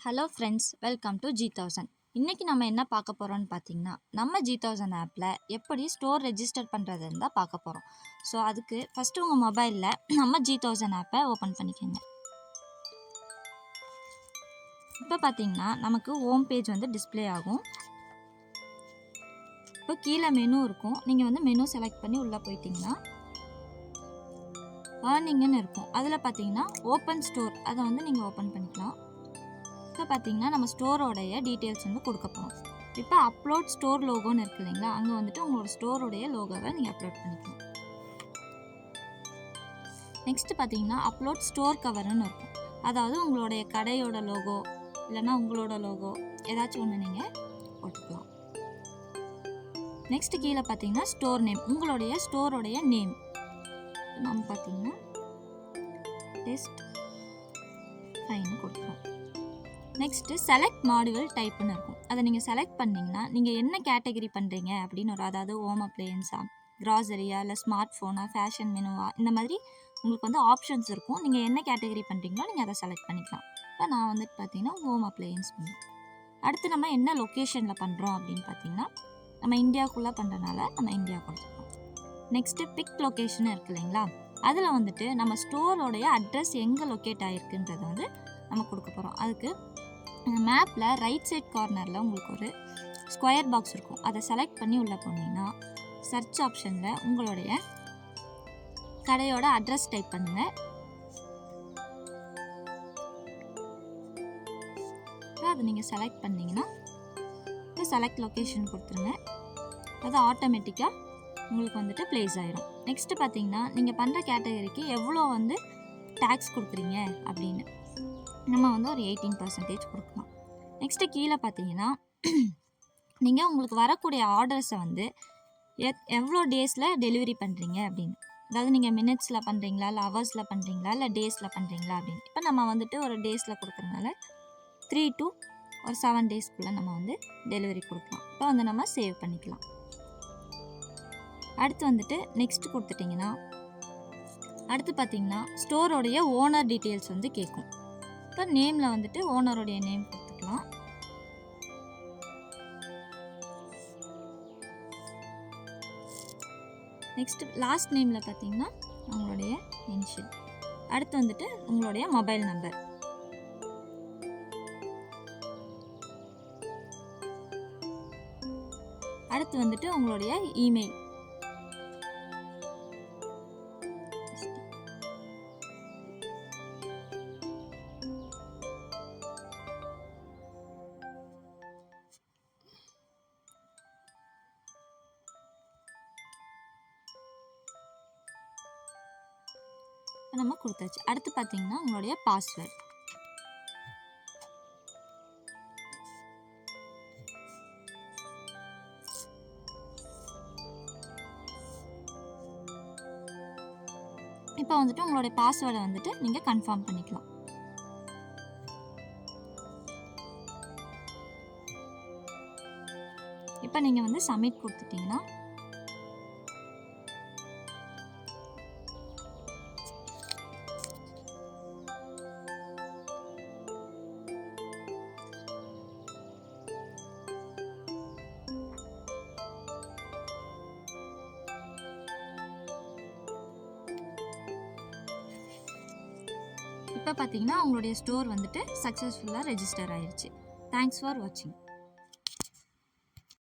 Hello friends, welcome to G1000. இன்றைக்கி நம்ம என்ன பார்க்க போகிறோம்னு பார்த்தீங்கன்னா, நம்ம G1000 ஆப்பில் எப்படி ஸ்டோர் ரெஜிஸ்டர் பண்ணுறதுன்னு தான் பார்க்க போகிறோம். ஸோ அதுக்கு ஃபஸ்ட்டு உங்கள் மொபைலில் நம்ம G1000 ஆப்பை ஓப்பன் பண்ணிக்கோங்க. இப்போ பார்த்தீங்கன்னா நமக்கு ஹோம் பேஜ் வந்து டிஸ்பிளே ஆகும். இப்போ கீழே மெனு இருக்கும். நீங்கள் வந்து மெனு செலக்ட் பண்ணி உள்ளே போயிட்டீங்கன்னா ஏர்னிங்னு இருக்கும். அதில் பார்த்தீங்கன்னா ஓப்பன் ஸ்டோர், அதை வந்து நீங்கள் ஓப்பன் பண்ணிக்கலாம். இப்போ பார்த்தீங்கன்னா நம்ம ஸ்டோரோடைய டீட்டெயில்ஸ் வந்து கொடுக்க போகிறோம். இப்போ அப்லோட் ஸ்டோர் லோகோன்னு இருக்குது இல்லைங்களா, அங்கே வந்துட்டு உங்களோட ஸ்டோரோடைய லோகோவை நீங்கள் அப்லோட் பண்ணிக்கலாம். நெக்ஸ்ட்டு பார்த்தீங்கன்னா அப்லோட் ஸ்டோர் கவர்னு இருக்கும். அதாவது உங்களுடைய கடையோட லோகோ இல்லைன்னா உங்களோட லோகோ ஏதாச்சும் ஒன்று நீங்கள் போட்டுக்கலாம். நெக்ஸ்ட்டு கீழே பார்த்தீங்கன்னா ஸ்டோர் நேம், உங்களுடைய ஸ்டோரோடைய நேம். நம்ம பார்த்தீங்கன்னா டெஸ்ட் ஃபைன்னு கொடுக்குறோம். நெக்ஸ்ட்டு செலக்ட் மாடுவல் டைப்புன்னு இருக்கும். அதை நீங்கள் செலக்ட் பண்ணிங்கன்னா நீங்கள் என்ன கேட்டகரி பண்ணுறீங்க அப்படின்னு ஒரு, அதாவது ஹோம் அப்ளையன்ஸா, க்ராசரியா, இல்லை ஸ்மார்ட் ஃபோனா, ஃபேஷன் மெனுவா, இந்த மாதிரி உங்களுக்கு வந்து ஆப்ஷன்ஸ் இருக்கும். நீங்கள் என்ன கேட்டகரி பண்ணுறீங்களோ நீங்கள் அதை செலக்ட் பண்ணிக்கலாம். இப்போ நான் வந்துட்டு பார்த்தீங்கன்னா ஹோம் அப்ளையன்ஸ் பண்ணுறேன். அடுத்து நம்ம என்ன லொக்கேஷனில் பண்ணுறோம் அப்படின்னு பார்த்தீங்கன்னா, நம்ம இந்தியாவுக்குள்ளே பண்ணுறதுனால நம்ம இந்தியா கொடுத்துருக்கோம். நெக்ஸ்ட்டு பிக் லொக்கேஷன் இருக்குது இல்லைங்களா, அதில் வந்துட்டு நம்ம ஸ்டோரோடைய அட்ரஸ் எங்கே லொக்கேட் ஆகிருக்குன்றதை வந்து நம்ம கொடுக்க போகிறோம். அதுக்கு மேப்பில் ரைட் சைட் கார்னரில் உங்களுக்கு ஒரு ஸ்கொயர் பாக்ஸ் இருக்கும். அதை செலக்ட் பண்ணி உள்ளே போனீங்கன்னா சர்ச் ஆப்ஷனில் உங்களுடைய கடையோட அட்ரஸ் டைப் பண்ணுங்கள். அதை நீங்கள் செலக்ட் பண்ணிங்கன்னா இப்போ செலக்ட் லொக்கேஷன் கொடுத்துருங்க. அது ஆட்டோமேட்டிக்காக உங்களுக்கு வந்துட்டு ப்ளேஸ் ஆகிடும். நெக்ஸ்ட்டு பார்த்தீங்கன்னா நீங்கள் பண்ணுற கேட்டகரிக்கு எவ்வளோ வந்து டேக்ஸ் கொடுக்குறீங்க அப்படின்னு நம்ம வந்து ஒரு 18% கொடுக்கலாம். நெக்ஸ்ட்டு கீழே பார்த்தீங்கன்னா நீங்கள் உங்களுக்கு வரக்கூடிய ஆர்டர்ஸை வந்து எவ்வளோ டேஸில் டெலிவரி பண்ணுறீங்க அப்படின்னு, அதாவது நீங்கள் மினிட்ஸில் பண்ணுறீங்களா, இல்லை ஹவர்ஸில் பண்ணுறீங்களா, இல்லை டேஸில் பண்ணுறீங்களா அப்படின்னு. இப்போ நம்ம வந்துட்டு ஒரு டேஸில் கொடுக்குறதுனால 3 to 7 டேஸ்க்குள்ளே நம்ம வந்து டெலிவரி கொடுக்கலாம். இப்போ வந்து நம்ம சேவ் பண்ணிக்கலாம். அடுத்து வந்துட்டு நெக்ஸ்ட் கொடுத்துட்டிங்கன்னா அடுத்து பார்த்தீங்கன்னா ஸ்டோரோடைய ஓனர் டீட்டெயில்ஸ் வந்து கேட்கும். இப்போ நேமில் வந்துட்டு ஓனருடைய நேம் கொடுத்துக்கலாம். நெக்ஸ்ட்டு லாஸ்ட் நேமில் பார்த்தீங்கன்னா உங்களுடைய இனிஷியல். அடுத்து வந்துட்டு உங்களுடைய மொபைல் நம்பர். அடுத்து வந்துட்டு உங்களுடைய இமெயில். நம்ம கொடுத்தாச்சு. அடுத்து பார்த்தீங்கன்னா உங்களுடைய பாஸ்வேர்ட். இப்போ வந்துட்டு உங்களுடைய பாஸ்வேர்டை வந்துட்டு நீங்கள் கன்ஃபார்ம் பண்ணிக்கலாம். இப்போ நீங்கள் வந்து சப்மிட் கொடுத்துட்டிங்கன்னா இப்போ பார்த்தீங்கன்னா உங்களுடைய ஸ்டோர் வந்துட்டு சக்ஸஸ்ஃபுல்லாக ரெஜிஸ்டர் ஆயிடுச்சு. தேங்க்ஸ் ஃபார் வாட்சிங்.